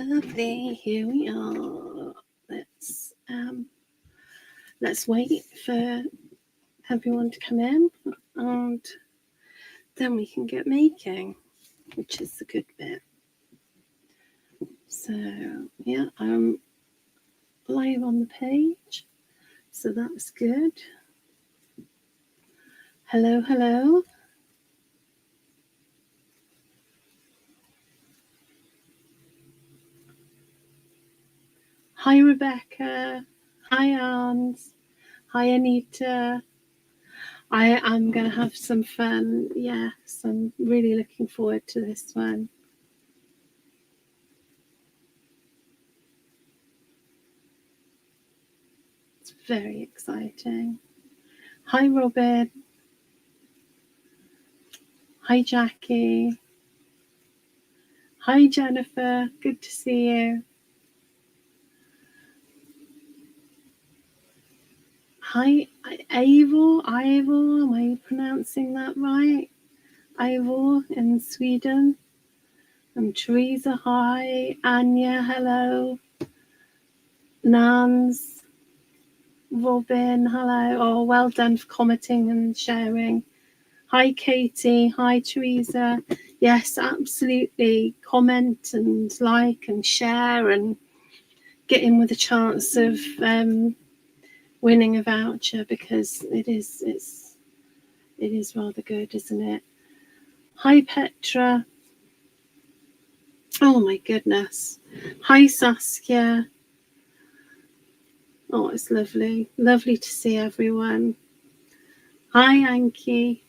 Lovely, here we are. Let's wait for everyone to come in, and then we can get making, which is the good bit. So yeah, I'm live on the page, so that's good. Hello, hello. Hi, Rebecca. Hi, Arms. Hi, Anita. I am going to have some fun. Yes, I'm really looking forward to this one. It's very exciting. Hi, Robin. Hi, Jackie. Hi, Jennifer. Good to see you. Hi, Ivor. Am I pronouncing that right? Ivor in Sweden. And Teresa. Hi. Anya. Hello. Nans. Robin. Hello. Oh, well done for commenting and sharing. Hi, Katie. Hi, Teresa. Yes, absolutely. Comment and like and share and get in with a chance of winning a voucher, because it is rather good, isn't it? Hi, Petra. Oh my goodness. Hi, Saskia. Oh, it's lovely to see everyone. Hi, Anki.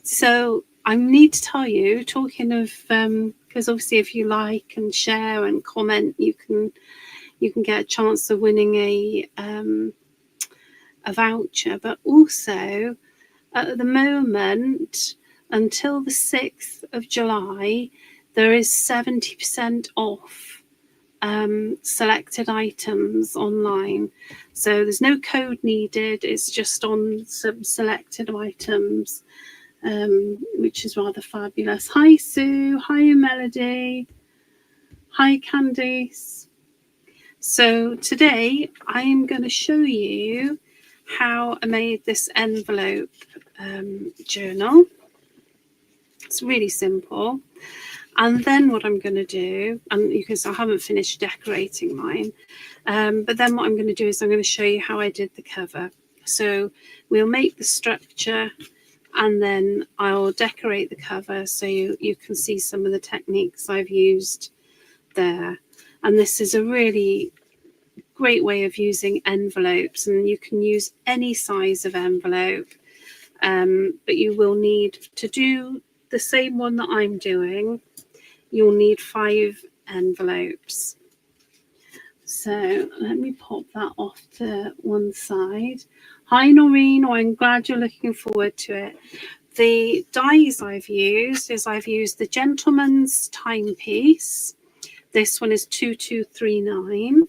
So I need to tell you, talking of because obviously if you like and share and comment, you can get a chance of winning a voucher. But also at the moment, until the 6th of July, there is 70% off selected items online. So there's no code needed. It's just on some selected items, which is rather fabulous. Hi, Sue. Hi, Melody. Hi, Candice. So today I'm going to show you how I made this envelope journal. It's really simple. And then what I'm going to do, and you can see I haven't finished decorating mine, but then what I'm going to do is I'm going to show you how I did the cover. So we'll make the structure and then I'll decorate the cover so you can see some of the techniques I've used there. And this is a really great way of using envelopes, and you can use any size of envelope, but you will need to do the same one that I'm doing. You'll need 5 envelopes. So let me pop that off to one side. Hi, Noreen. Oh, I'm glad you're looking forward to it. The dies I've used the Gentleman's Timepiece. This one is 2239.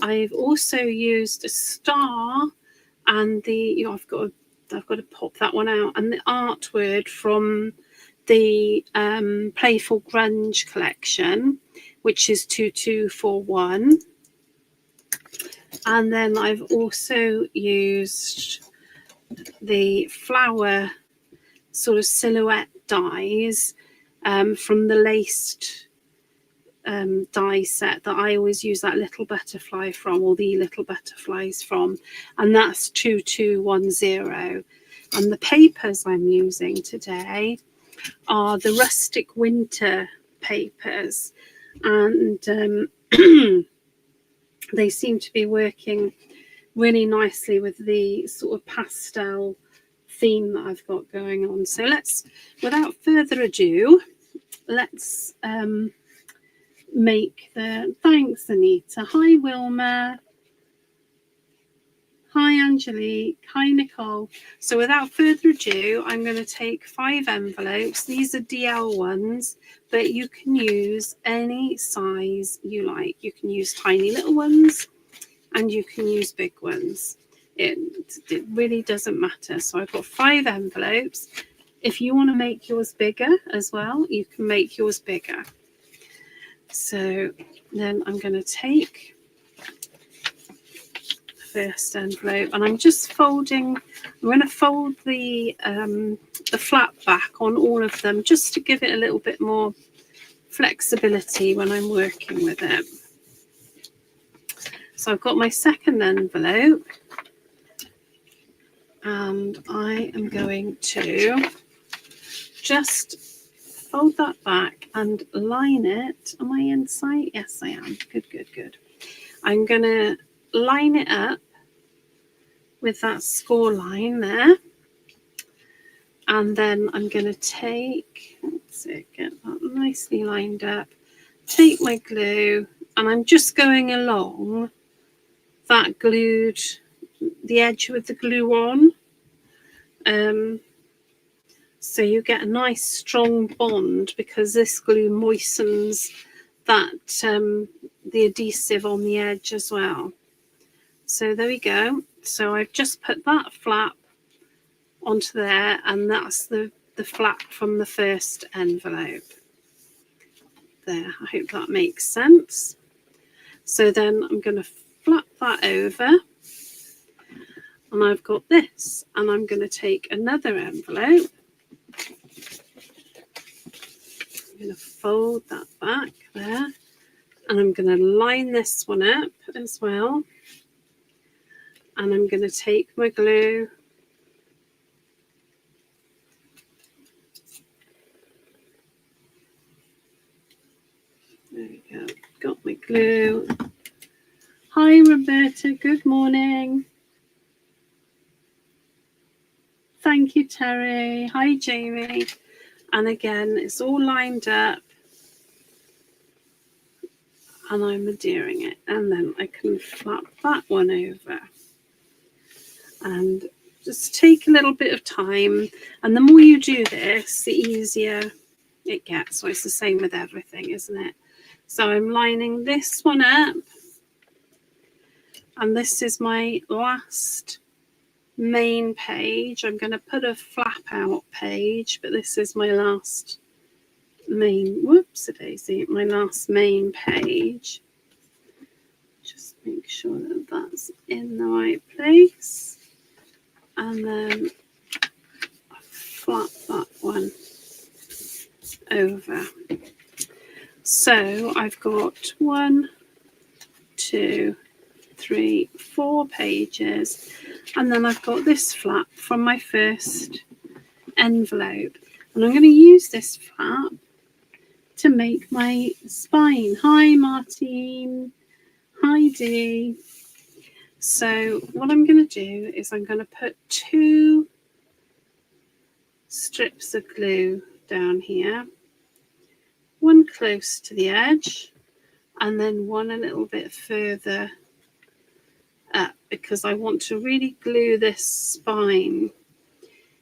I've also used a star and I've got to pop that one out, and the artword from the Playful Grunge collection, which is 2241. And then I've also used the flower sort of silhouette dies from the laced die set that I always use that little butterfly from, or the little butterflies from, and that's 2210. And the papers I'm using today are the Rustic Winter papers, and they seem to be working really nicely with the sort of pastel theme that I've got going on. So let's, without further ado, let's make the, thanks Anita, hi Wilma, hi Angelique, hi Nicole. So without further ado, I'm going to take 5 envelopes. These are DL ones, but you can use any size you like. You can use tiny little ones and you can use big ones. It really doesn't matter. So I've got 5 envelopes. If you want to make yours bigger as well, you can make yours bigger. So then I'm going to take the first envelope and I'm just folding. I'm going to fold the flap back on all of them just to give it a little bit more flexibility when I'm working with it. So I've got my second envelope and I am going to just fold that back and line it. Am I in sight? Yes, I am. Good, good, good. I'm going to line it up with that score line there. And then I'm going to take, let's see, get that nicely lined up, take my glue, and I'm just going along that glued, the edge with the glue on. So you get a nice strong bond because this glue moistens that the adhesive on the edge as well. So there we go. So I've just put that flap onto there, and that's the flap from the first envelope. There, I hope that makes sense. So then I'm going to flap that over, and I've got this, and I'm going to take another envelope. I'm going to fold that back there, and I'm going to line this one up as well. And I'm going to take my glue there we go, got my glue. Hi Roberta, good morning. Thank you Terry. Hi Jamie. And again, it's all lined up and I'm adhering it, and then I can flap that one over and just take a little bit of time, and the more you do this the easier it gets. So it's the same with everything, isn't it? So I'm lining this one up, and this is my last main page. I'm going to put a flap out page, but this is my last main, whoops-a-daisy, my last main page. Just make sure that that's in the right place, and then flap that one over. So I've got 1, 2, 3, 4 pages, and then I've got this flap from my first envelope, and I'm going to use this flap to make my spine. Hi Martine. Hi Dee. So what I'm going to do is I'm going to put 2 strips of glue down here, one close to the edge and then one a little bit further up, because I want to really glue this spine.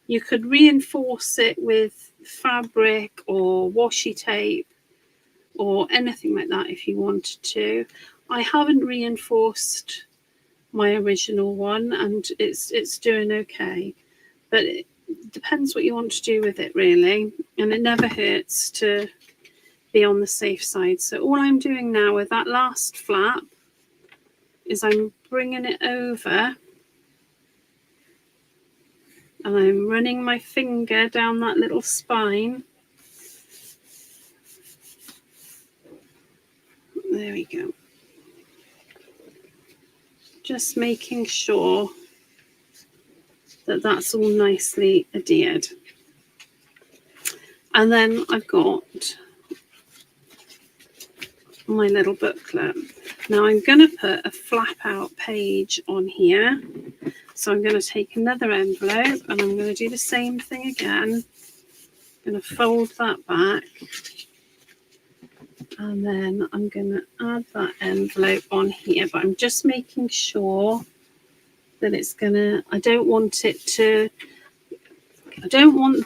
You could reinforce it with fabric or washi tape or anything like that if you wanted to. I haven't reinforced my original one and it's doing okay, but it depends what you want to do with it really, and it never hurts to be on the safe side. So all I'm doing now with that last flap is I'm bringing it over and I'm running my finger down that little spine. There we go. Just making sure that that's all nicely adhered. And then I've got my little booklet. Now I'm going to put a flap out page on here. So I'm going to take another envelope and I'm going to do the same thing again. I'm going to fold that back. And then I'm going to add that envelope on here, but I'm just making sure that it's going to, I don't want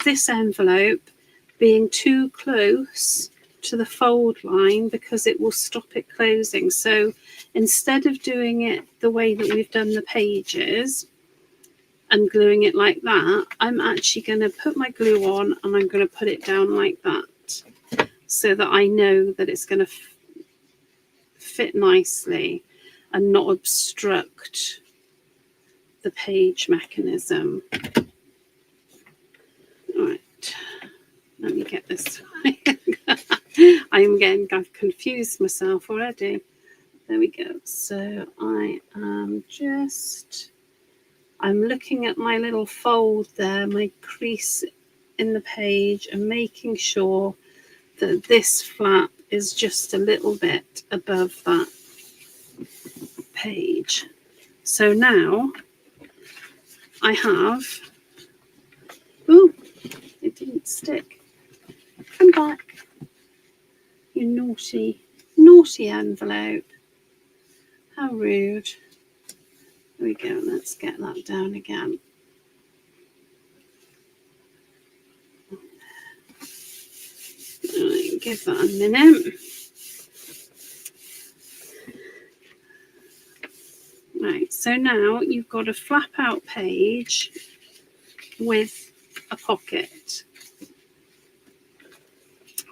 this envelope being too close to the fold line because it will stop it closing. So instead of doing it the way that we've done the pages and gluing it like that, I'm actually going to put my glue on and I'm going to put it down like that, so that I know that it's going to fit nicely and not obstruct the page mechanism. All right, let me get this. I've confused myself already. There we go. So I'm looking at my little fold there, my crease in the page, and making sure that this flap is just a little bit above that page. So now I have, oh, it didn't stick. Come back, you naughty, naughty envelope. How rude. There we go, let's get that down again. Right, give that a minute. Right, so now you've got a flap out page with a pocket.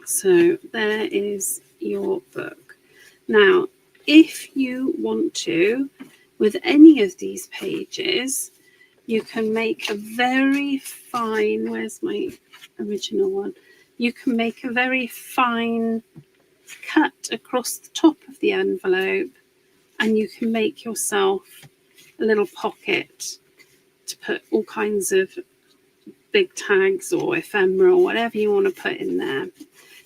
So there is your book. Now, if you want to, with any of these pages, you can make a very fine, where's my original one? You can make a very fine cut across the top of the envelope, and you can make yourself a little pocket to put all kinds of big tags or ephemera or whatever you want to put in there.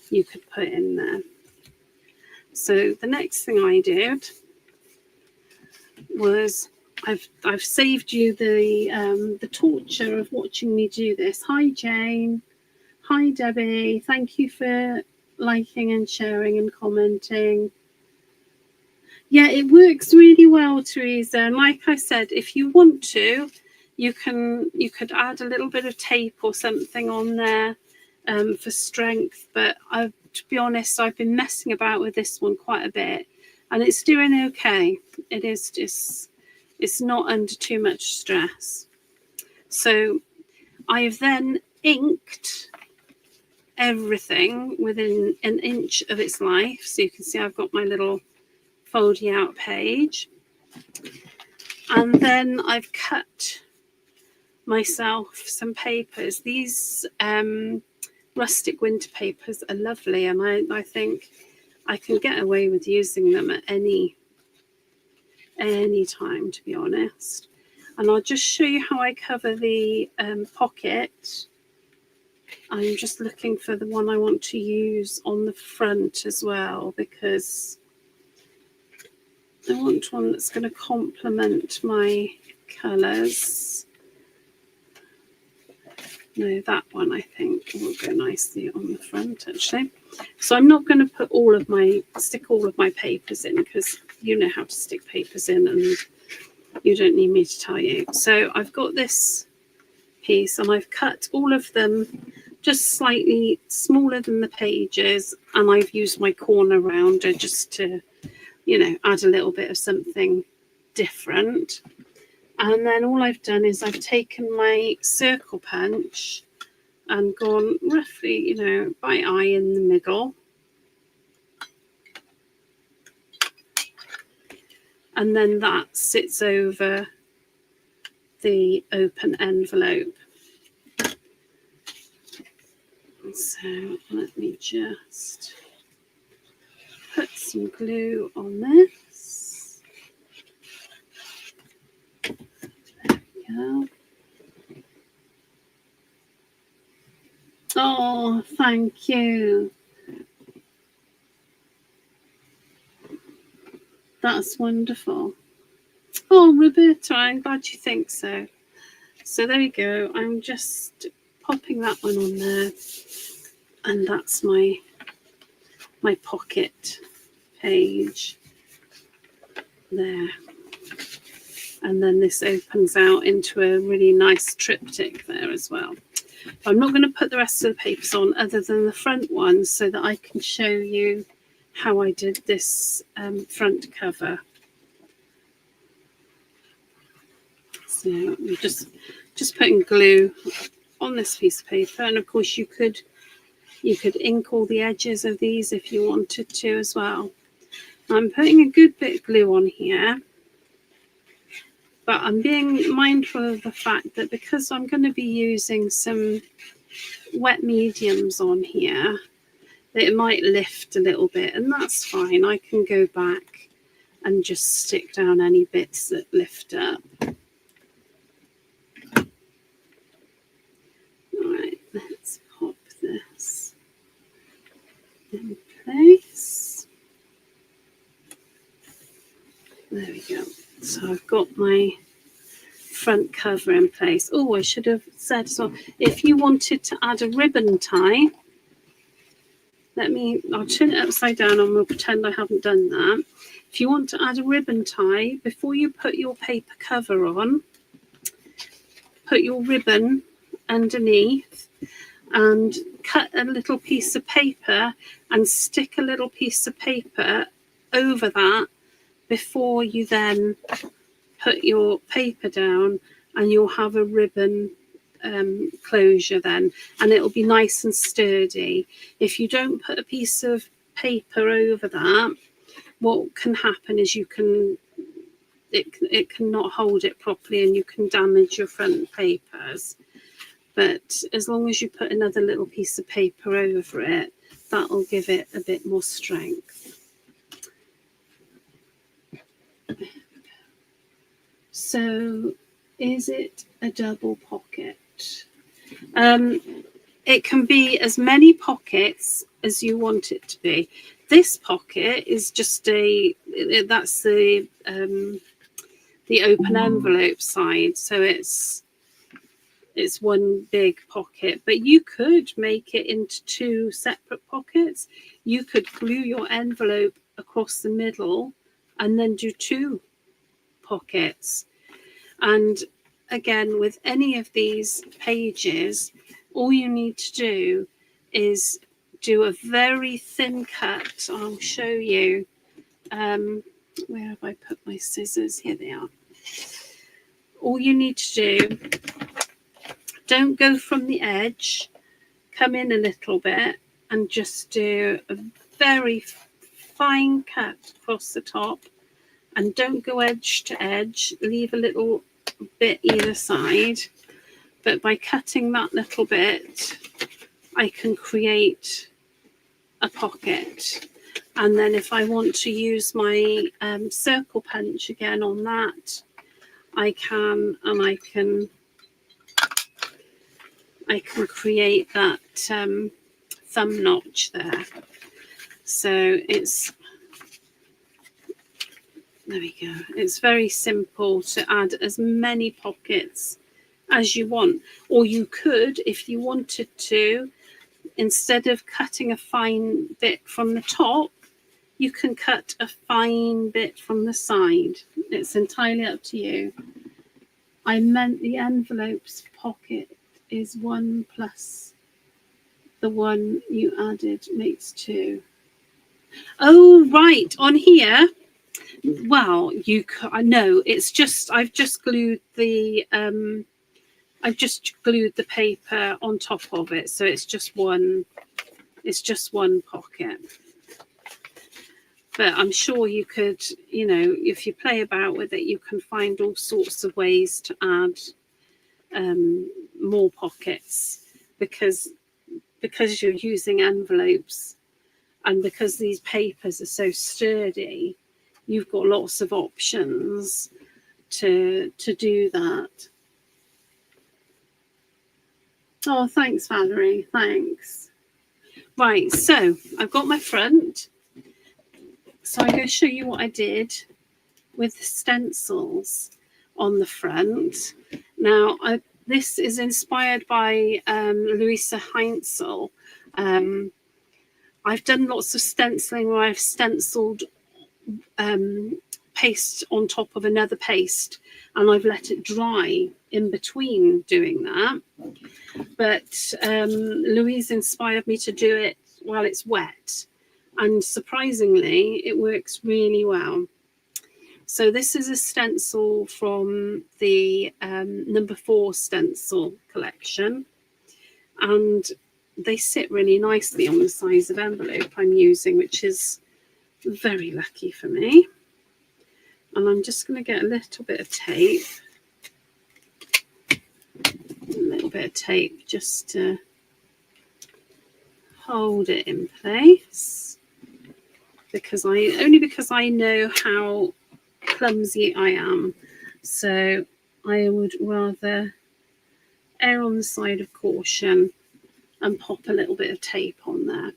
You could put in there. So the next thing I did was I've saved you the torture of watching me do this. Hi Jane, hi Debbie, thank you for liking and sharing and commenting. Yeah, it works really well, Teresa. And like I said, if you want to, you could add a little bit of tape or something on there for strength. But to be honest, I've been messing about with this one quite a bit, and it's doing okay. It is just, it's not under too much stress. So I've then inked everything within an inch of its life. So you can see I've got my little folding out page, and then I've cut myself some papers. These rustic winter papers are lovely, and I think I can get away with using them at any time, to be honest. And I'll just show you how I cover the pocket. I'm just looking for the one I want to use on the front as well, because I want one that's going to complement my colours. No, that one I think will go nicely on the front actually. So I'm not going to put stick all of my papers in, because you know how to stick papers in and you don't need me to tell you. So I've got this piece and I've cut all of them just slightly smaller than the pages, and I've used my corner rounder just to, you know, add a little bit of something different. And then all I've done is I've taken my circle punch and gone roughly, you know, by eye in the middle. And then that sits over the open envelope. So let me just put some glue on this. There we go. Oh, thank you. That's wonderful. Oh, Roberta, I'm glad you think so. So there we go. I'm just popping that one on there, and that's my pocket page there. And then this opens out into a really nice triptych there as well. But I'm not going to put the rest of the papers on other than the front ones, so that I can show you how I did this front cover. So I'm just putting glue on this piece of paper, and of course you could ink all the edges of these if you wanted to as well. I'm putting a good bit of glue on here, but I'm being mindful of the fact that because I'm going to be using some wet mediums on here, that it might lift a little bit, and that's fine. I can go back and just stick down any bits that lift up. All right, let's pop this in place. There we go. So I've got my front cover in place. Oh, I should have said as well, if you wanted to add a ribbon tie, I'll turn it upside down and we'll pretend I haven't done that. If you want to add a ribbon tie, before you put your paper cover on, put your ribbon underneath and cut a little piece of paper and stick a little piece of paper over that before you then put your paper down, and you'll have a ribbon closure then, and it'll be nice and sturdy. If you don't put a piece of paper over that, what can happen is it cannot hold it properly and you can damage your front papers. But as long as you put another little piece of paper over it, that'll give it a bit more strength. So is it a double pocket? It can be as many pockets as you want it to be. This pocket is just that's the open envelope side, so it's one big pocket, but you could make it into two separate pockets. You could glue your envelope across the middle and then do two pockets. And again, with any of these pages, all you need to do is do a very thin cut. I'll show you. Where have I put my scissors? Here they are. All you need to do, don't go from the edge, come in a little bit and just do a very fine cut across the top, and don't go edge to edge, leave a little bit either side. But by cutting that little bit, I can create a pocket. And then if I want to use my circle punch again on that, I can, and I can create that thumb notch there. So there we go. It's very simple to add as many pockets as you want. Or you could, if you wanted to, instead of cutting a fine bit from the top, you can cut a fine bit from the side. It's entirely up to you. I meant the envelope's pocket is 1 plus the one you added makes 2. Oh, right, on here. Well, I know it's just I've just glued the paper on top of it, so it's just one pocket. But I'm sure you could, if you play about with it, you can find all sorts of ways to add more pockets, because you're using envelopes and because these papers are so sturdy, you've got lots of options to do that. Oh, thanks, Valerie. Thanks. Right, so I've got my front. So I'm going to show you what I did with the stencils on the front. Now, this is inspired by Louisa Heinzel. I've done lots of stenciling where I've stenciled paste on top of another paste, and I've let it dry in between doing that. But Louise inspired me to do it while it's wet, and surprisingly it works really well. So this is a stencil from the number 4 stencil collection, and they sit really nicely on the size of envelope I'm using, which is Very lucky for me. And I'm just going to get a little bit of tape. A little bit of tape just to hold it in place. Because I know how clumsy I am. So I would rather err on the side of caution and pop a little bit of tape on there.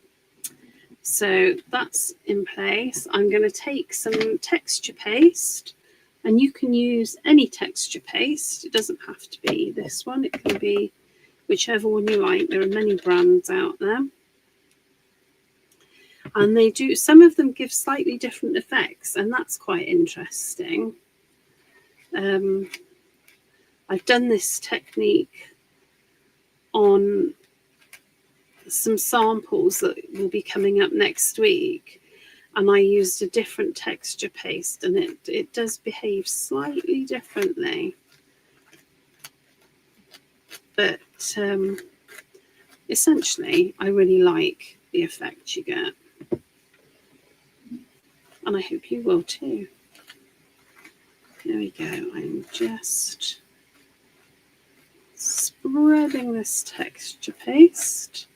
So that's in place. I'm going to take some texture paste, and you can use any texture paste. It doesn't have to be this one. It can be whichever one you like. There are many brands out there. And they do, some of them give slightly different effects, and that's quite interesting. I've done this technique on some samples that will be coming up next week, and I used a different texture paste, and it does behave slightly differently. But essentially, I really like the effect you get. And I hope you will too. There we go. I'm just spreading this texture paste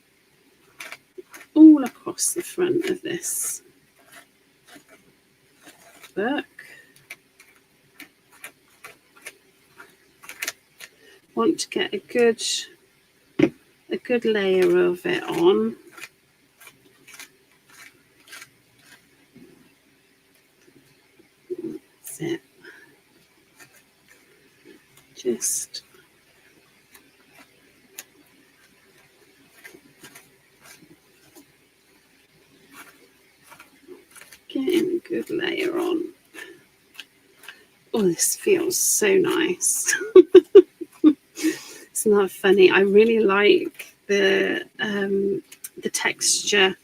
all across the front of this book. Want to get a good layer of it on. That's it. Just getting a good layer on. Oh, this feels so nice. It's not funny. I really like the texture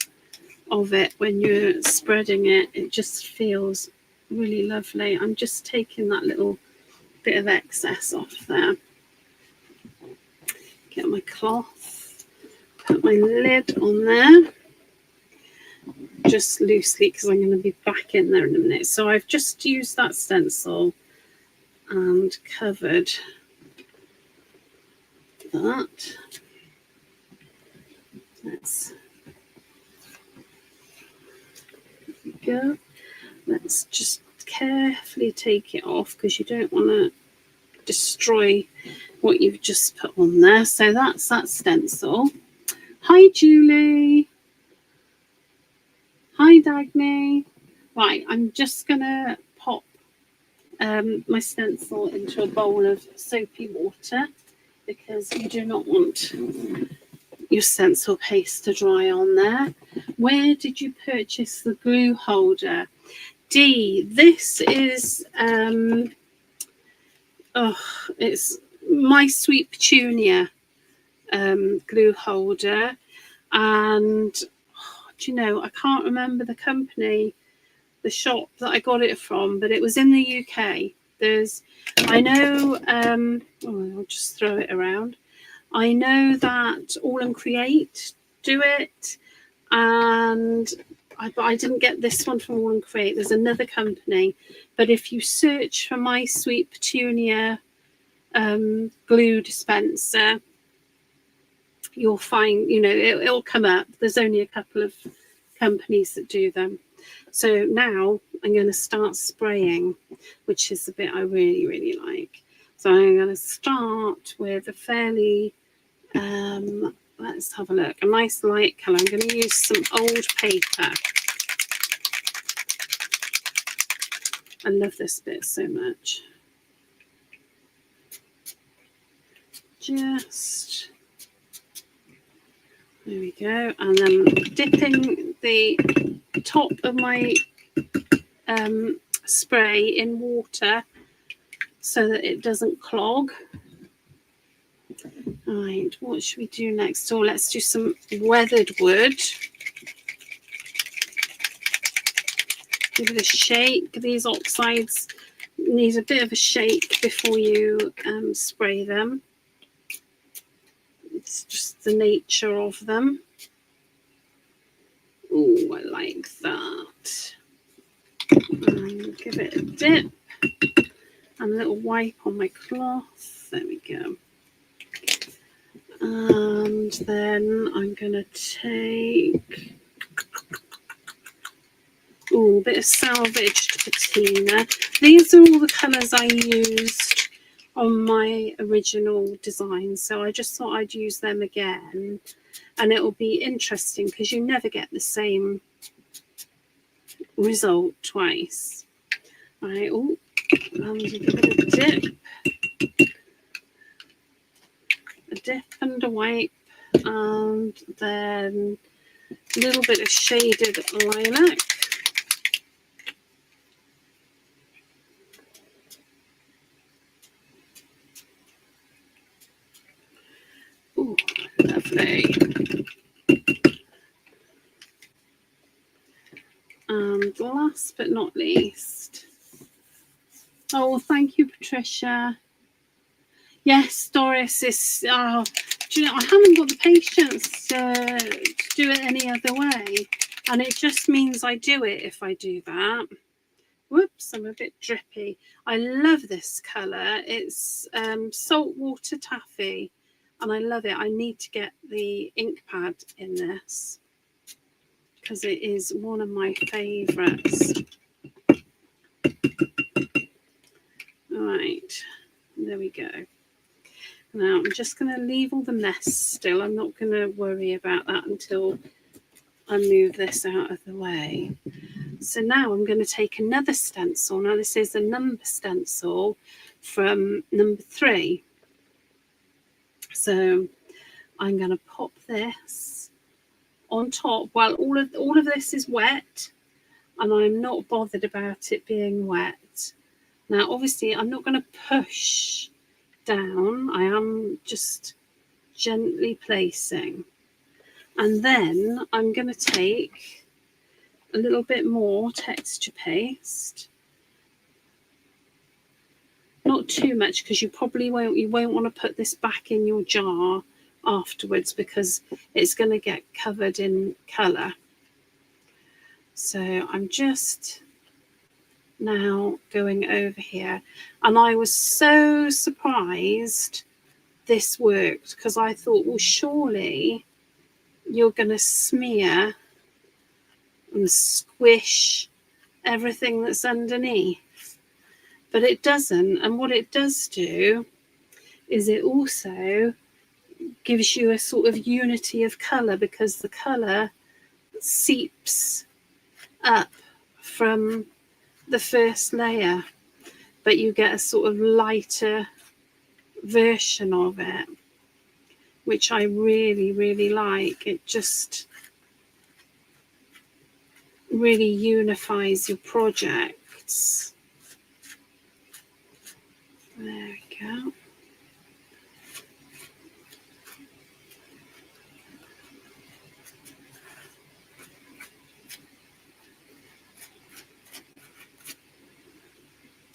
of it when you're spreading it. It just feels really lovely. I'm just taking that little bit of excess off there. Get my cloth, put my lid on there, just loosely because I'm going to be back in there in a minute. So I've just used that stencil and covered that. Let's go. Let's just carefully take it off because you don't want to destroy what you've just put on there. So that's that stencil. Hi Julie. Hi Dagny. Right, I'm just gonna pop my stencil into a bowl of soapy water because you do not want your stencil paste to dry on there. Where did you purchase the glue holder? D, this is it's My Sweet Petunia glue holder, and do you know, I can't remember the company, the shop that I got it from, but it was in the UK. I know, I'll just throw it around. I know that All and Create do it, and I didn't get this one from All and Create. There's another company, but if you search for My Sweet Petunia glue dispenser, you'll find, it'll come up. There's only a couple of companies that do them. So now I'm going to start spraying, which is the bit I really, really like. So I'm going to start with a fairly, let's have a look, a nice light colour. I'm going to use some old paper. I love this bit so much. Just, there we go. And then dipping the top of my spray in water so that it doesn't clog. Right, what should we do next? So let's do some weathered wood. Give it a shake. These oxides need a bit of a shake before you spray them. It's just the nature of them. Oh, I like that. and give it a dip and a little wipe on my cloth. There we go. And then I'm going to take a bit of salvaged patina. These are all the colours I used on my original design, so I just thought I'd use them again, and it'll be interesting because you never get the same result twice. Right, and give it a dip and a wipe, and then a little bit of shaded lilac. Ooh, lovely. And last but not least, oh, thank you, Patricia. Yes, Doris is. Do you know, I haven't got the patience to do it any other way, and it just means I do it if I do that. Whoops, I'm a bit drippy. I love this colour. It's saltwater taffy, and I love it. I need to get the ink pad in this because it is one of my favourites. All right, there we go. Now I'm just going to leave all the mess still. I'm not going to worry about that until I move this out of the way. So now I'm going to take another stencil. Now this is a number stencil from number 3. So I'm going to pop this on top while all of this is wet, and I'm not bothered about it being wet. Now obviously I'm not going to push down. I am just gently placing, and then I'm going to take a little bit more texture paste, not too much because you won't want to put this back in your jar afterwards because it's going to get covered in colour. So I'm just now going over here, and I was so surprised this worked because I thought, well, surely you're going to smear and squish everything that's underneath, but it doesn't. And what it does do is it also gives you a sort of unity of colour because the colour seeps up from the first layer, but you get a sort of lighter version of it, which I really, really like. It just really unifies your projects. There we go.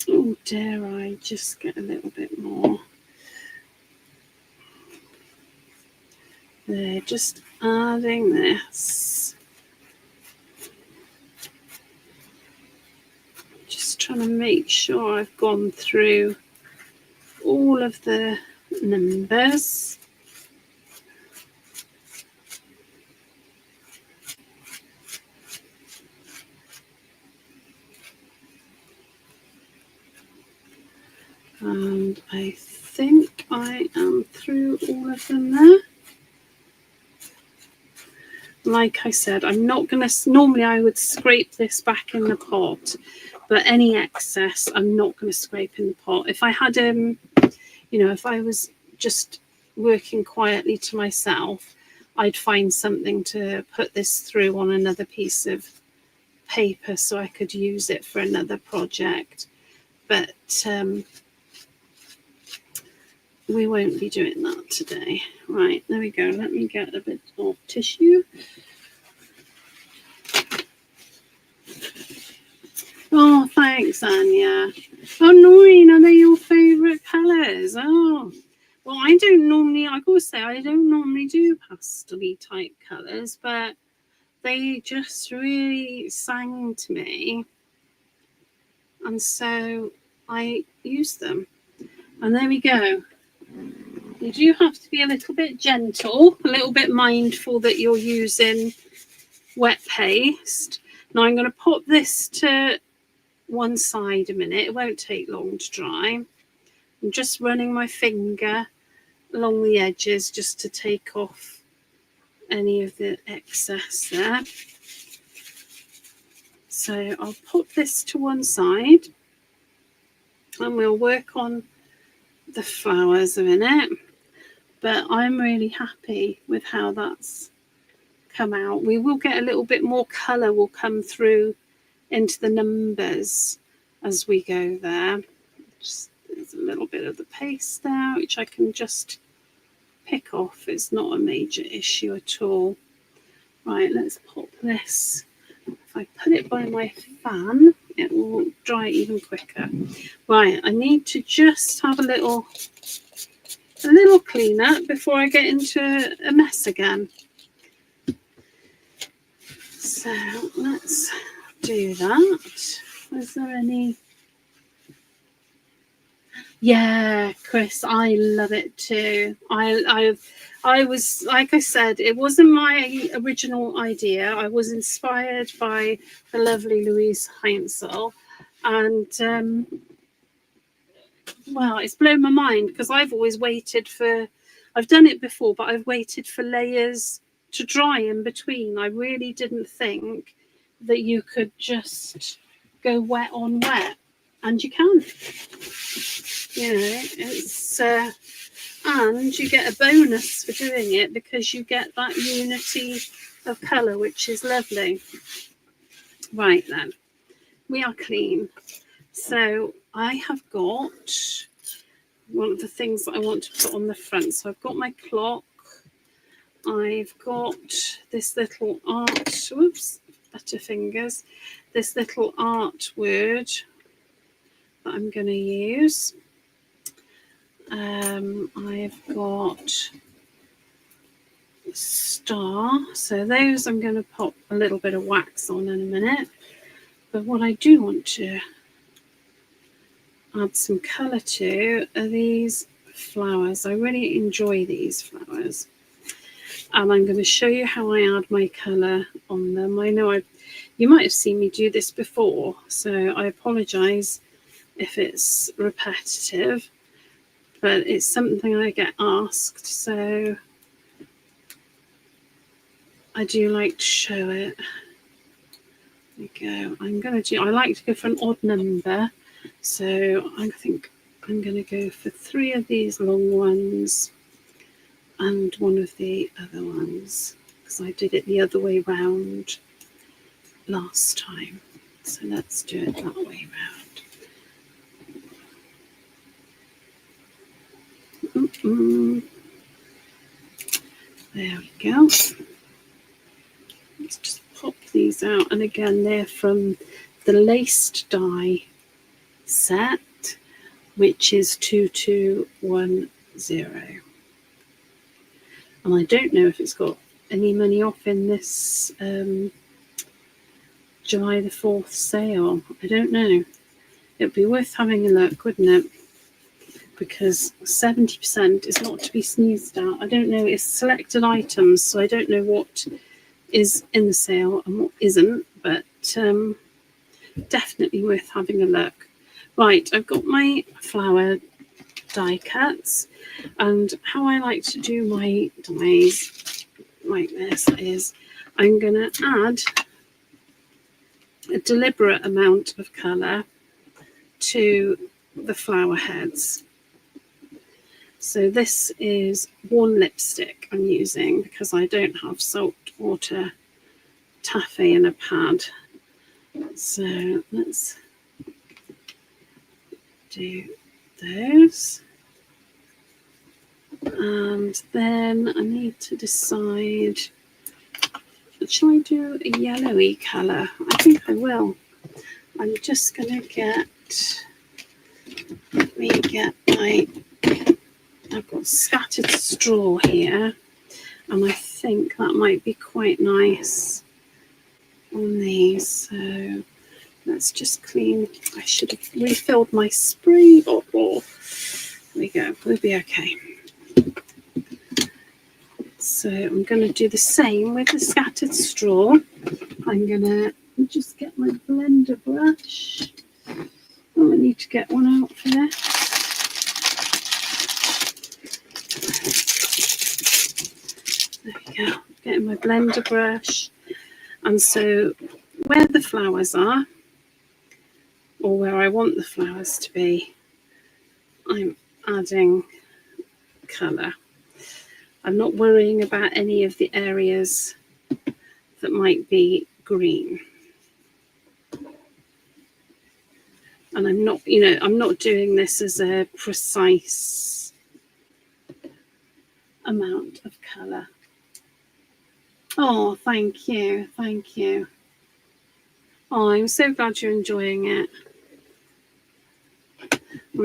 Oh, dare I just get a little bit more? There, just adding this. Just trying to make sure I've gone through all of the numbers. And I think I am through all of them there. Like I said, I'm not going to, normally I would scrape this back in the pot, but any excess I'm not going to scrape in the pot. If I had, if I was just working quietly to myself, I'd find something to put this through on another piece of paper so I could use it for another project. But we won't be doing that today. Right, there we go. Let me get a bit of tissue. Oh, thanks, Anya. Oh, Noreen, are they your favourite colours? Oh, well, I don't normally do pastel-y type colours, but they just really sang to me. and so I use them. And there we go. You do have to be a little bit gentle, a little bit mindful that you're using wet paste. Now I'm going to pop this to one side a minute. It won't take long to dry. I'm just running my finger along the edges just to take off any of the excess there. So I'll put this to one side and we'll work on the flowers a minute. But I'm really happy with how that's come out. We will get a little bit more colour will come through into the numbers as we go there. Just, there's a little bit of the paste there, which I can just pick off. It's not a major issue at all. Right, let's pop this. If I put it by my fan, it will dry even quicker. Right, I need to just have a little clean up before I get into a mess again. So let's do that. Is there any? Yeah, Chris, I love it too. I was, like I said, it wasn't my original idea. I was inspired by the lovely Louise Heinzel, and well, it's blown my mind because I've always waited for. I've done it before, but I've waited for layers to dry in between. I really didn't think that you could just go wet on wet, and you can. You know, it's and you get a bonus for doing it because you get that unity of colour, which is lovely. Right then, we are clean. So I have got one of the things that I want to put on the front. So I've got my clock. I've got this little art, whoops, butterfingers, this little art word that I'm going to use. I've got star, so those I'm going to pop a little bit of wax on in a minute. But what I do want to add some colour to are these flowers. I really enjoy these flowers, and I'm going to show you how I add my colour on them. I know you might have seen me do this before, so I apologise if it's repetitive, but it's something I get asked, so I do like to show it. There we go. I like to go for an odd number, so I think I'm going to go for 3 of these long ones and 1 of the other ones, because I did it the other way round last time. So let's do it that way round. There we go. Let's just pop these out, and again they're from the laced die set, which is 2210, and I don't know if it's got any money off in this July the 4th sale. I don't know. It'd be worth having a look, wouldn't it? Because 70% is not to be sneezed at. I don't know, it's selected items, so I don't know what is in the sale and what isn't, but definitely worth having a look. Right, I've got my flower die cuts, and how I like to do my dies like this is I'm going to add a deliberate amount of colour to the flower heads. So this is Worn Lipstick I'm using because I don't have saltwater taffy in a pad. So let's do those. And then I need to decide, shall I do a yellowy colour? I think I will. I'm just going to let me get my, I've got scattered straw here, and I think that might be quite nice on these. So Let's just clean. I should have refilled my spray bottle. There we go. We'll be okay. So I'm going to do the same with the scattered straw. I'm going to just get my blender brush. Oh, I need to get one out for this. There we go. Getting my blender brush. And so where the flowers are, or where I want the flowers to be, I'm adding colour. I'm not worrying about any of the areas that might be green. And I'm not, I'm not doing this as a precise amount of colour. Oh, thank you. Thank you. Oh, I'm so glad you're enjoying it.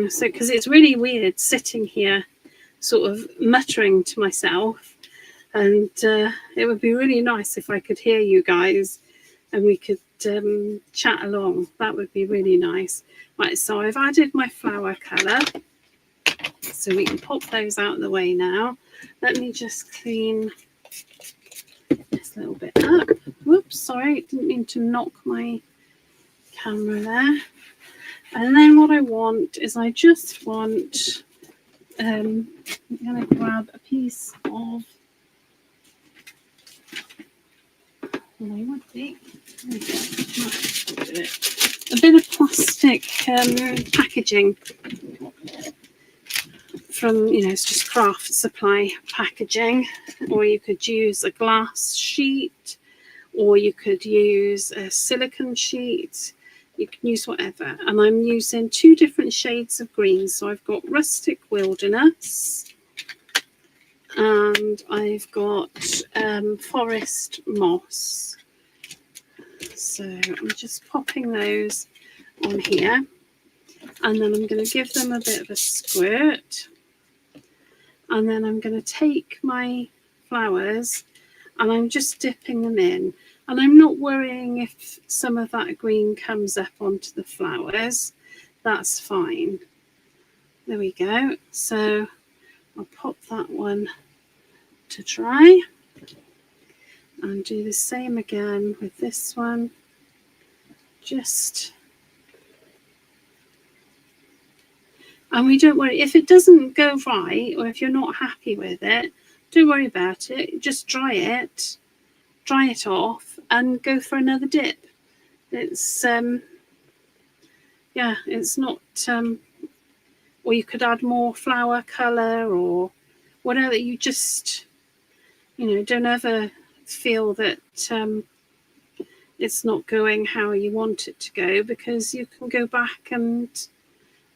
So, because it's really weird sitting here sort of muttering to myself, and it would be really nice if I could hear you guys and we could chat along. That would be really nice. Right, so I've added my flower colour, so we can pop those out of the way now. Let me just clean this little bit up. Whoops, sorry, didn't mean to knock my camera there. And then what I want is I just want, I'm going to grab a piece of, a bit of plastic packaging from, it's just craft supply packaging, or you could use a glass sheet, or you could use a silicone sheet. You can use whatever. And I'm using 2 different shades of green. So I've got Rustic Wilderness and I've got Forest Moss. So I'm just popping those on here. And then I'm going to give them a bit of a squirt. And then I'm going to take my flowers and I'm just dipping them in. And I'm not worrying if some of that green comes up onto the flowers. That's fine. There we go. So I'll pop that one to dry. And do the same again with this one. And we don't worry. If it doesn't go right, or if you're not happy with it, don't worry about it. Just dry it off and go for another dip. It's it's not or you could add more flower colour or whatever. You just don't ever feel that it's not going how you want it to go, because you can go back and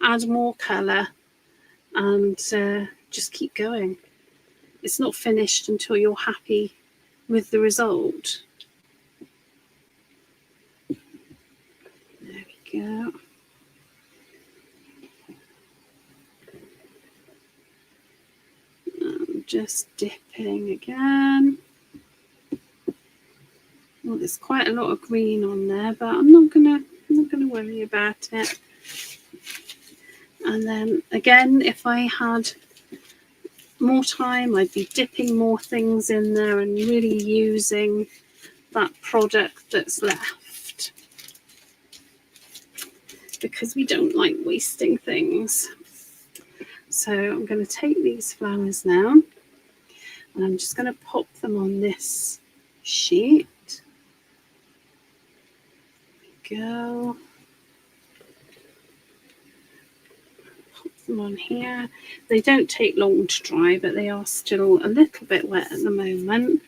add more colour and just keep going. It's not finished until you're happy with the result. There we go. I'm just dipping again. Well, there's quite a lot of green on there, but I'm not gonna worry about it. And then again, if I had more time, I'd be dipping more things in there and really using that product that's left, because we don't like wasting things. So I'm going to take these flowers now and I'm just going to pop them on this sheet. There we go. Pop them on here. They don't take long to dry, but they are still a little bit wet at the moment,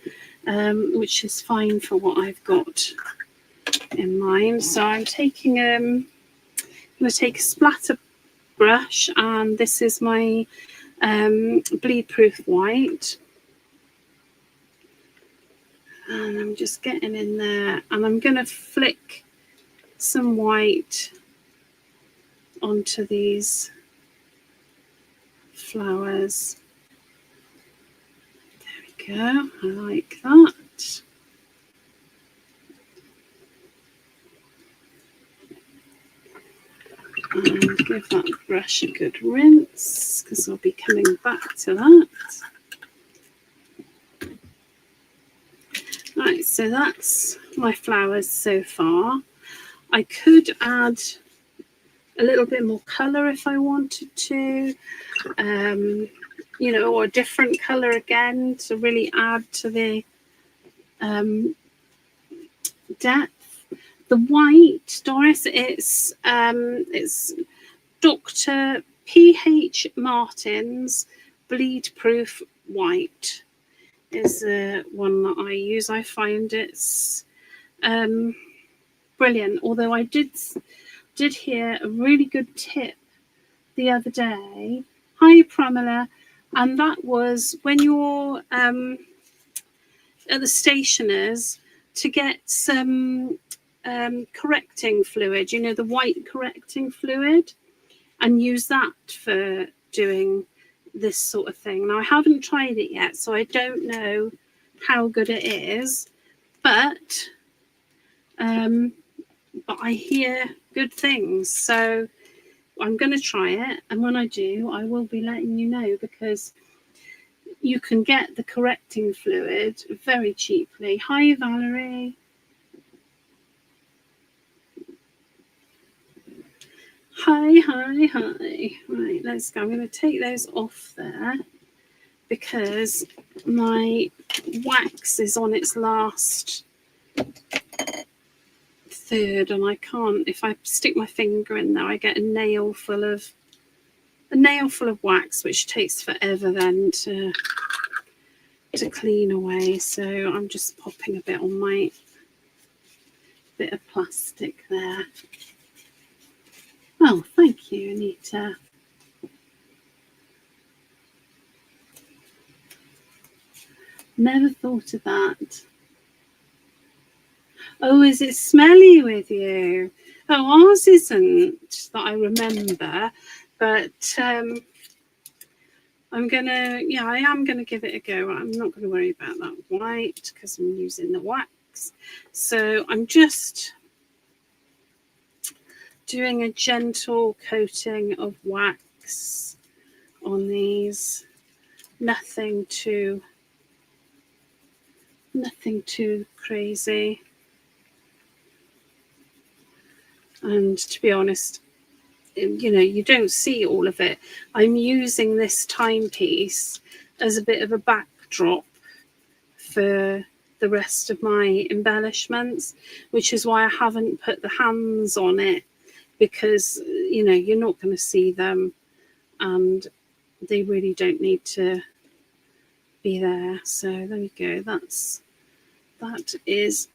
which is fine for what I've got in mind. So I'm taking I'm going to take a splatter brush, and this is my bleed proof white, and I'm just getting in there and I'm going to flick some white onto these flowers. There we go. I like that. and give that brush a good rinse because I'll be coming back to that. Right, so that's my flowers so far. I could add a little bit more colour if I wanted to, you know, or a different colour again to really add to the depth. The white, Doris, it's Dr. P.H. Martin's Bleed Proof White is the one that I use. I find it's brilliant. Although I did hear a really good tip the other day. Hi, Pramila. And that was when you're at the stationers to get some correcting fluid, you know, the white correcting fluid, and use that for doing this sort of thing. Now, I haven't tried it yet, so I don't know how good it is, but I hear good things, so I'm going to try it, and when I do, I will be letting you know, because you can get the correcting fluid very cheaply. Hi, Valerie. Hi. Right, let's go. I'm going to take those off there because my wax is on its last third, and I can't, if I stick my finger in there, I get a nail full of wax, which takes forever then to clean away. So I'm just popping a bit on my bit of plastic there. Oh, thank you, Anita. Never thought of that. Oh, is it smelly with you? Oh, ours isn't, that I remember, but I am gonna give it a go. I'm not gonna worry about that white because I'm using the wax. So I'm just doing a gentle coating of wax on these. Nothing too crazy. And to be honest, you know, you don't see all of it. I'm using this timepiece as a bit of a backdrop for the rest of my embellishments, which is why I haven't put the hands on it, because, you know, you're not going to see them and they really don't need to be there. So there we go. That is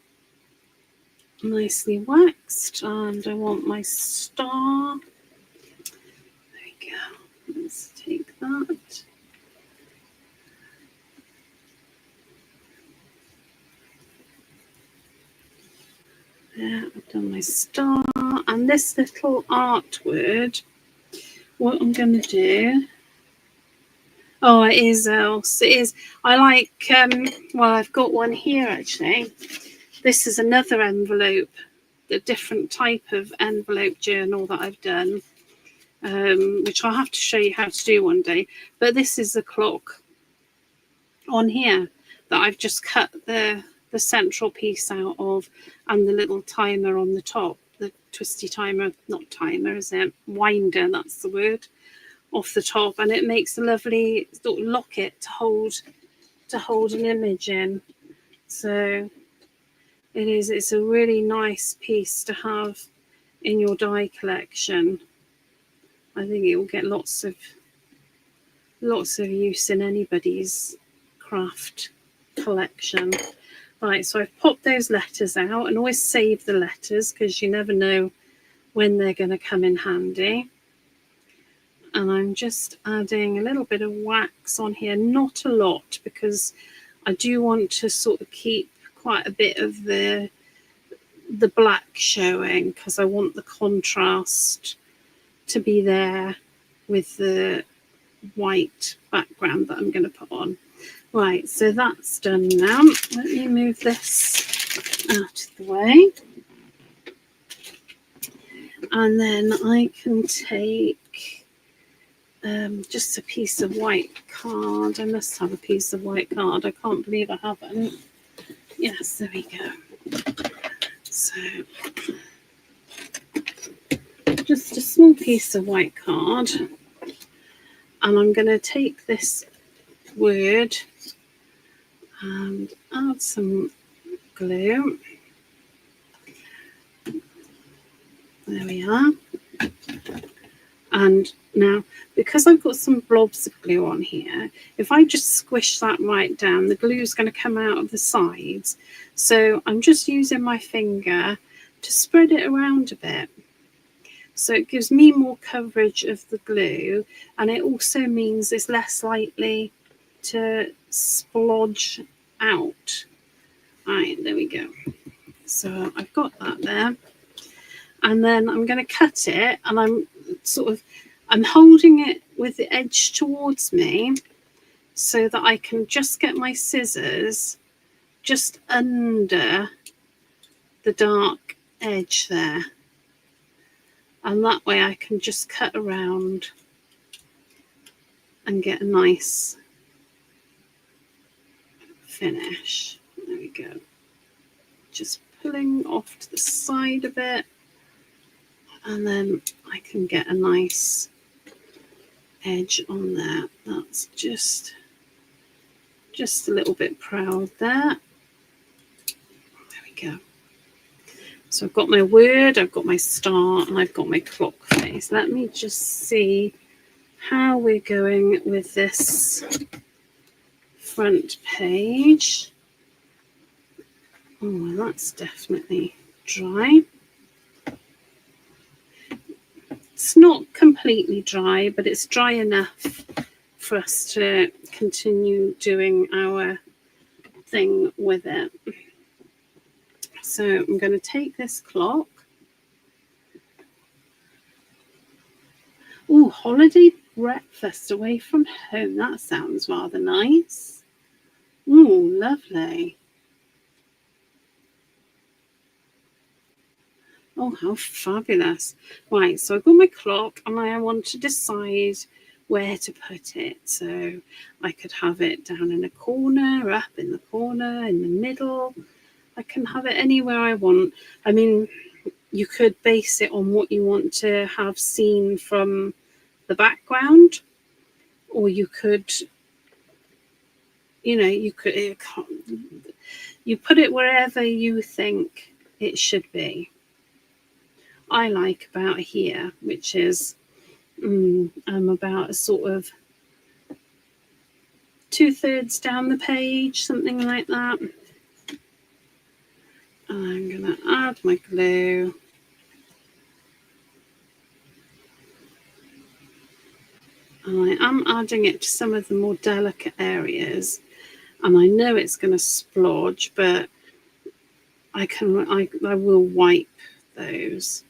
nicely waxed, and I want my star. There we go. Let's take that. There, I've done my star, and this little artword, what I'm going to do, oh, it is else. It is. I like, well, I've got one here actually. This is another envelope, a different type of envelope journal that I've done, which I'll have to show you how to do one day. But this is the clock on here that I've just cut the central piece out of, and the little timer on the top, the twisty timer, not timer, is it? Winder, that's the word, off the top, and it makes a lovely locket to hold an image in. So it's a really nice piece to have in your die collection. I think it will get lots of use in anybody's craft collection. Right, so I've popped those letters out, and always save the letters because you never know when they're going to come in handy. And I'm just adding a little bit of wax on here, not a lot, because I do want to sort of keep quite a bit of the black showing, because I want the contrast to be there with the white background that I'm going to put on. Right, so that's done now. Let me move this out of the way. And then I can take just a piece of white card. I must have a piece of white card. I can't believe I haven't. Yes, there we go. So just a small piece of white card. And I'm going to take this word and add some glue. There we are. And now, because I've got some blobs of glue on here, if I just squish that right down, the glue is going to come out of the sides. So I'm just using my finger to spread it around a bit. So it gives me more coverage of the glue, and it also means it's less likely to splodge out. Right, there we go. So I've got that there. And then I'm going to cut it, and I'm holding it with the edge towards me so that I can just get my scissors just under the dark edge there. And that way I can just cut around and get a nice finish. There we go. Just pulling off to the side a bit, and then I can get a nice edge on there. That's just a little bit proud there. There we go. So I've got my word, I've got my star, and I've got my clock face. Let me just see how we're going with this front page. Oh, that's definitely dry. It's not completely dry, but it's dry enough for us to continue doing our thing with it. So I'm going to take this clock. Oh, holiday breakfast away from home. That sounds rather nice. Oh, lovely. Oh, how fabulous. Right, so I've got my clock and I want to decide where to put it. So I could have it down in a corner, up in the corner, in the middle. I can have it anywhere I want. I mean, you could base it on what you want to have seen from the background, or you could, you put it wherever you think it should be. I like about here, which is I'm about a sort of 2/3 down the page, something like that. I'm going to add my glue. And I am adding it to some of the more delicate areas. And I know it's going to splodge, but I will wipe those,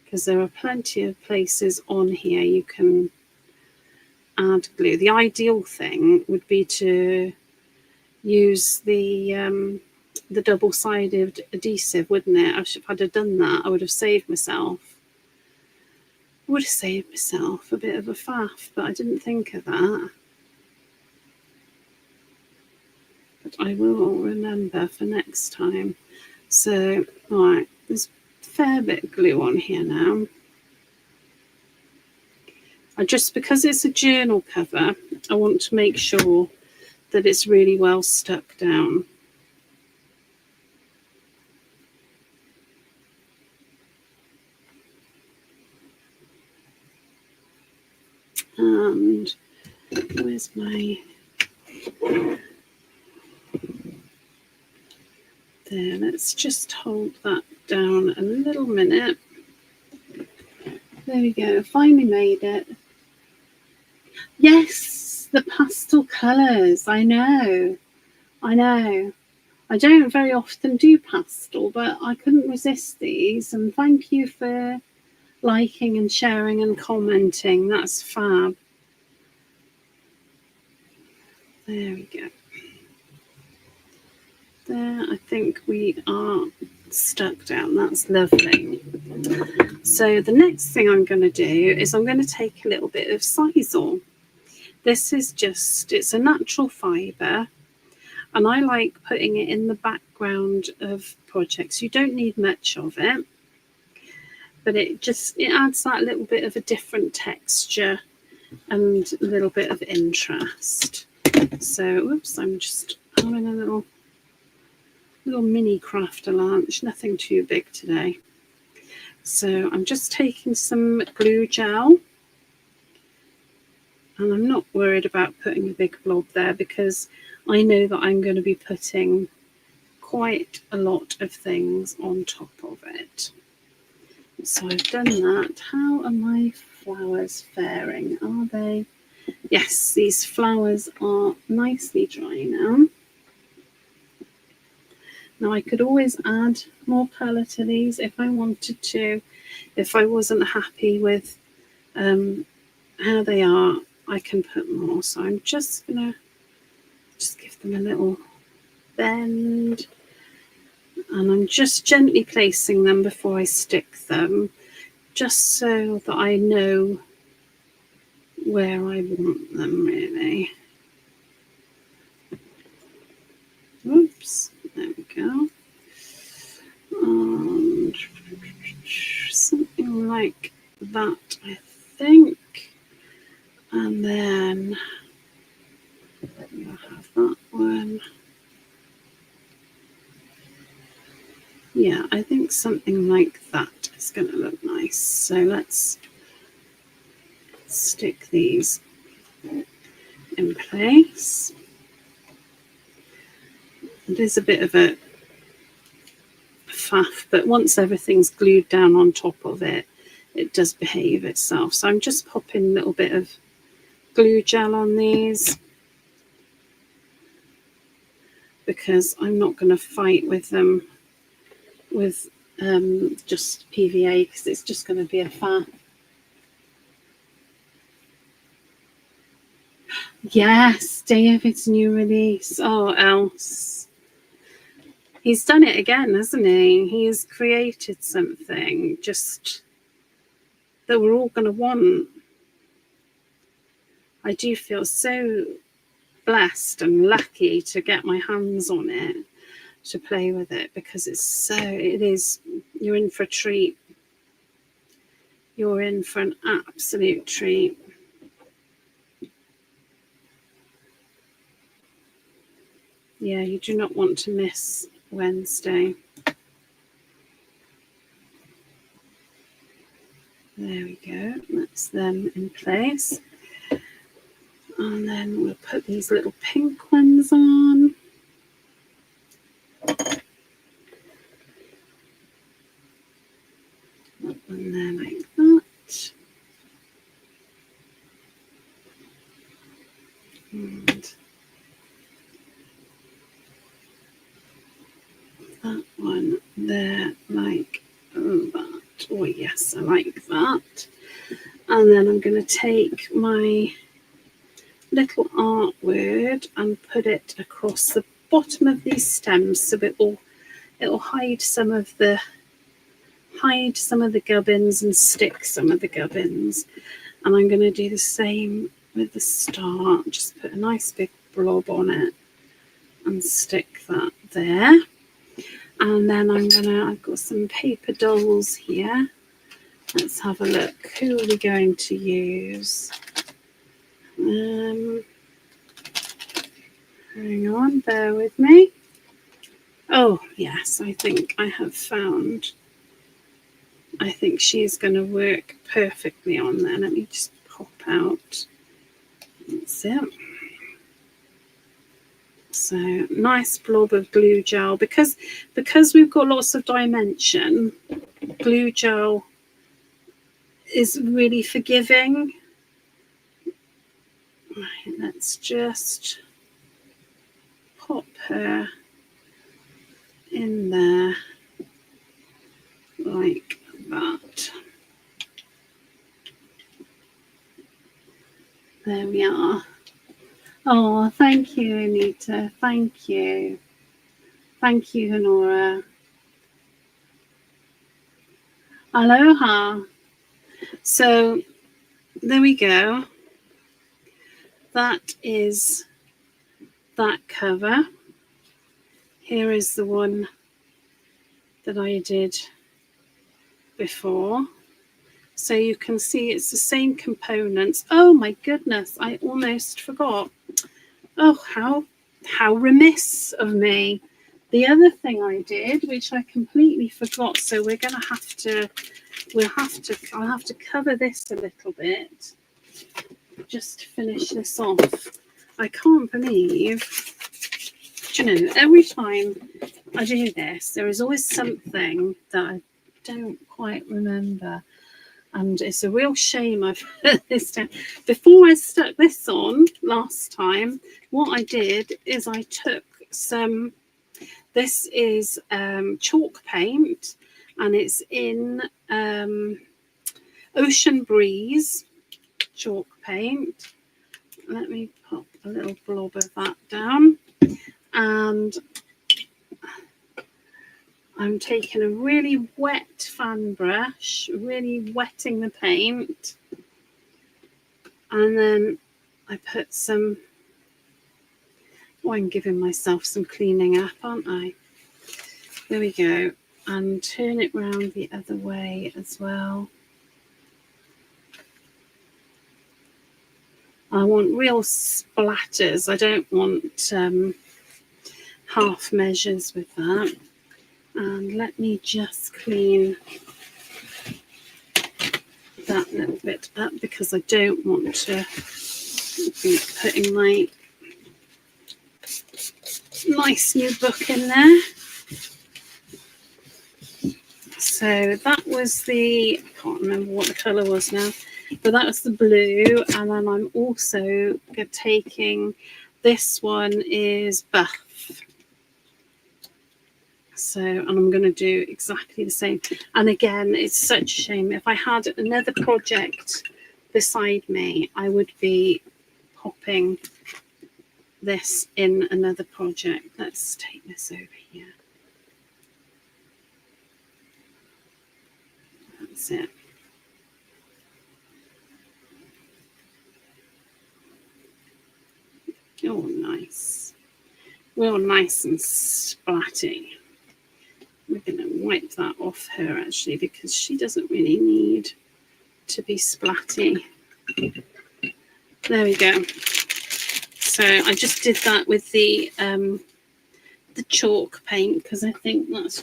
because there are plenty of places on here you can add glue. The ideal thing would be to use the double-sided adhesive, wouldn't it? If I'd have done that, I would have saved myself. I would have saved myself a bit of a faff, but I didn't think of that. But I will remember for next time. So, right, there's a fair bit of glue on here now. Because it's a journal cover, I want to make sure that it's really well stuck down. And where's my... There, let's just hold that down a little minute. There we go, finally made it. Yes, the pastel colours, I know. I don't very often do pastel, but I couldn't resist these, and thank you for liking and sharing and commenting. That's fab. There we go. There, I think we are stuck down. That's lovely. So the next thing I'm going to do is I'm going to take a little bit of Sizal. This is just, it's a natural fibre, and I like putting it in the background of projects. You don't need much of it, but it adds that little bit of a different texture and a little bit of interest. So, whoops, I'm just having a little mini crafter lunch, nothing too big today. So I'm just taking some glue gel, and I'm not worried about putting a big blob there because I know that I'm going to be putting quite a lot of things on top of it. So I've done that. How are my flowers faring? Are they? Yes, these flowers are nicely dry now. Now I could always add more colour to these if I wanted to. If I wasn't happy with how they are, I can put more. So I'm just gonna give them a little bend, and I'm just gently placing them before I stick them, just so that I know where I want them, really. Oops, there we go. And something like that, I think. And then we'll have that one. Yeah, I think something like that is going to look nice. So let's stick these in place. It is a bit of a faff, but once everything's glued down on top of it, it does behave itself. So I'm just popping a little bit of glue gel on these because I'm not going to fight with them with just PVA because it's just going to be a faff. Yes, David's new release. Oh, Else. He's done it again, hasn't he? He's created something just that we're all going to want. I do feel so blessed and lucky to get my hands on it, to play with it, because you're in for a treat. You're in for an absolute treat. Yeah, you do not want to miss Wednesday. There we go. That's them in place. And then we'll put these little pink ones on. And then like that. And that one there like that. Oh yes, I like that. And then I'm going to take my little art word and put it across the bottom of these stems, so it'll hide some of the gubbins and stick some of the gubbins. And I'm going to do the same with the star. Just put a nice big blob on it and stick that there. And then I've got some paper dolls here. Let's have a look. Who are we going to use? Hang on, bear with me. Oh, yes, I think I have found. I think she's going to work perfectly on there. Let me just pop out. That's it. So nice blob of glue gel. Because we've got lots of dimension, glue gel is really forgiving. Right, let's just pop her in there like that. There we are. Oh, thank you, Anita. Thank you. Thank you, Honora. Aloha. So there we go. That is that cover. Here is the one that I did before. So you can see it's the same components. Oh my goodness, I almost forgot. Oh, how remiss of me. The other thing I did, which I completely forgot, so we're gonna have to, I'll have to cover this a little bit just to finish this off. I can't believe, do you know, every time I do this, there is always something that I don't quite remember. And it's a real shame I've put this down. Before I stuck this on last time, what I did is I took some, this is chalk paint, and it's in Ocean Breeze chalk paint. Let me pop a little blob of that down. And I'm taking a really wet fan brush, really wetting the paint. And then I put some, oh, I'm giving myself some cleaning up, aren't I? There we go. And turn it round the other way as well. I want real splatters. I don't want half measures with that. And let me just clean that little bit up because I don't want to be putting my nice new book in there. So that was the, I can't remember what the colour was now, but that was the blue. And then I'm also taking, this one is Buff. So, and I'm going to do exactly the same. And again, it's such a shame. If I had another project beside me, I would be popping this in another project. Let's take this over here. That's it. Oh, nice. Real nice and splatty. We're going to wipe that off her actually because she doesn't really need to be splatty. There we go. So I just did that with the chalk paint because I think that's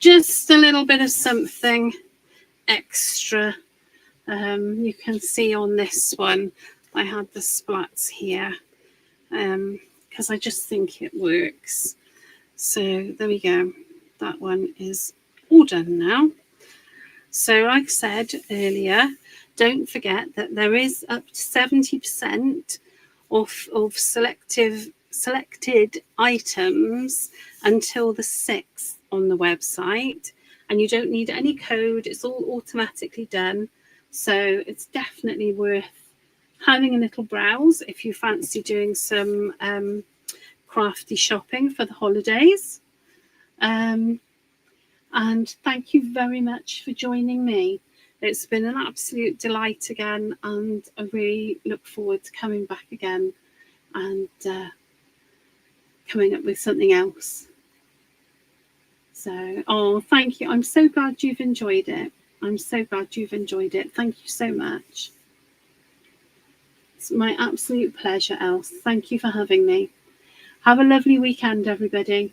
just a little bit of something extra. You can see on this one I had the splats here because I just think it works. So there we go. That one is all done now. So like I said earlier, don't forget that there is up to 70% of selected items until the 6th on the website. And you don't need any code. It's all automatically done. So it's definitely worth having a little browse if you fancy doing some crafty shopping for the holidays. And thank you very much for joining me. It's been an absolute delight again, and I really look forward to coming back again and coming up with something else. So, oh, thank you. I'm so glad you've enjoyed it. I'm so glad you've enjoyed it. Thank you so much. It's my absolute pleasure, Else. Thank you for having me. Have a lovely weekend, everybody.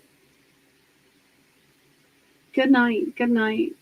Good night. Good night.